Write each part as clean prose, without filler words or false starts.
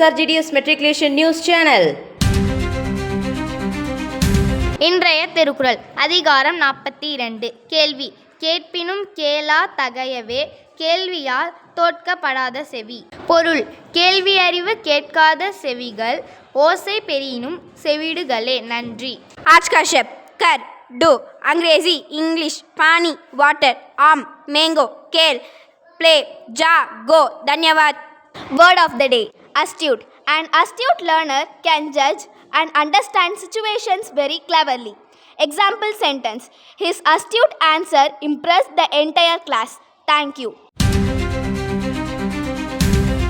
SRGDS Matriculation News Channel. இன்றைய திருக்குறள் அதிகாரம் 42 கேள்வி கேட்பினும் கேளா தகையவே கேள்வியால் தோற்கப்படாத செவி. பொருள் கேள்வி அறிவு கேட்காத செவிகள் ஓசை பெறினும் செவிடுகளே. நன்றி. आज का शब्द कर, डू, अंग्रेजी, इंग्लिश, पानी, वाटर, आम, मैंगो, केल, प्ले, जा, गो. धन्यवाद. Word of the day astute. An astute learner can judge and understand situations very cleverly. Example sentence: His astute answer impressed the entire class. Thank you.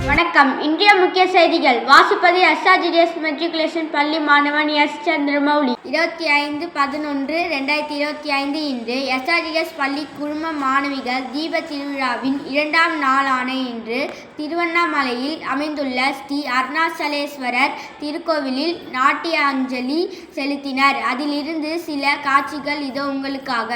வணக்கம். இன்றைய முக்கிய செய்திகள் வாசிப்பது SRGDS மெட்ரிகுலேஷன் பள்ளி மாணவன் எஸ் சந்திரமௌலி. 25/11/2025 இன்று SRGDS பள்ளி குழும மாணவிகள் தீப திருவிழாவின் 2ஆம் நாளான இன்று திருவண்ணாமலையில் அமைந்துள்ள ஸ்ரீ அருணாச்சலேஸ்வரர் திருக்கோவிலில் நாட்டிய அஞ்சலி செலுத்தினர். அதிலிருந்து சில காட்சிகள் இதோ உங்களுக்காக.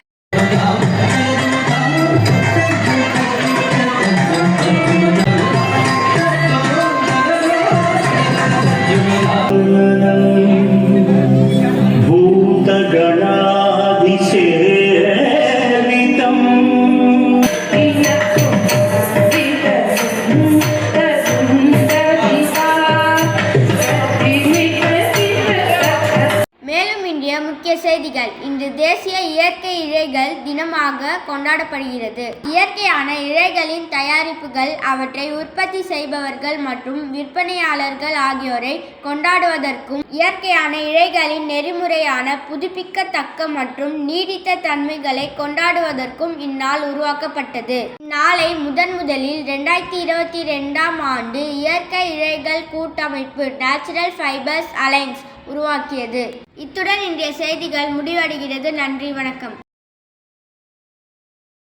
மேலும் இன்றைய முக்கிய செய்திகள். இன்று தேசிய இயற்கை இழைகள் தினமாக கொண்டாடப்படுகிறது. இயற்கையான இழைகளின் தயாரிப்புகள், அவற்றை உற்பத்தி செய்பவர்கள் மற்றும் விற்பனையாளர்கள் ஆகியோரை கொண்டாடுவதற்கும், இயற்கையான இழைகளின் நெறிமுறையான புதுப்பிக்கத்தக்க மற்றும் நீடித்த தன்மைகளை கொண்டாடுவதற்கும் இந்நாள் உருவாக்கப்பட்டது. இந்நாளை முதலில் 2022ஆம் ஆண்டு இயற்கை இழைகள் கூட்டமைப்பு நேச்சுரல் ஃபைபர்ஸ் அலையன்ஸ் உருவாக்கியது. இத்துடன் இன்றைய செய்திகள் முடிவடைகிறது. நன்றி, வணக்கம்.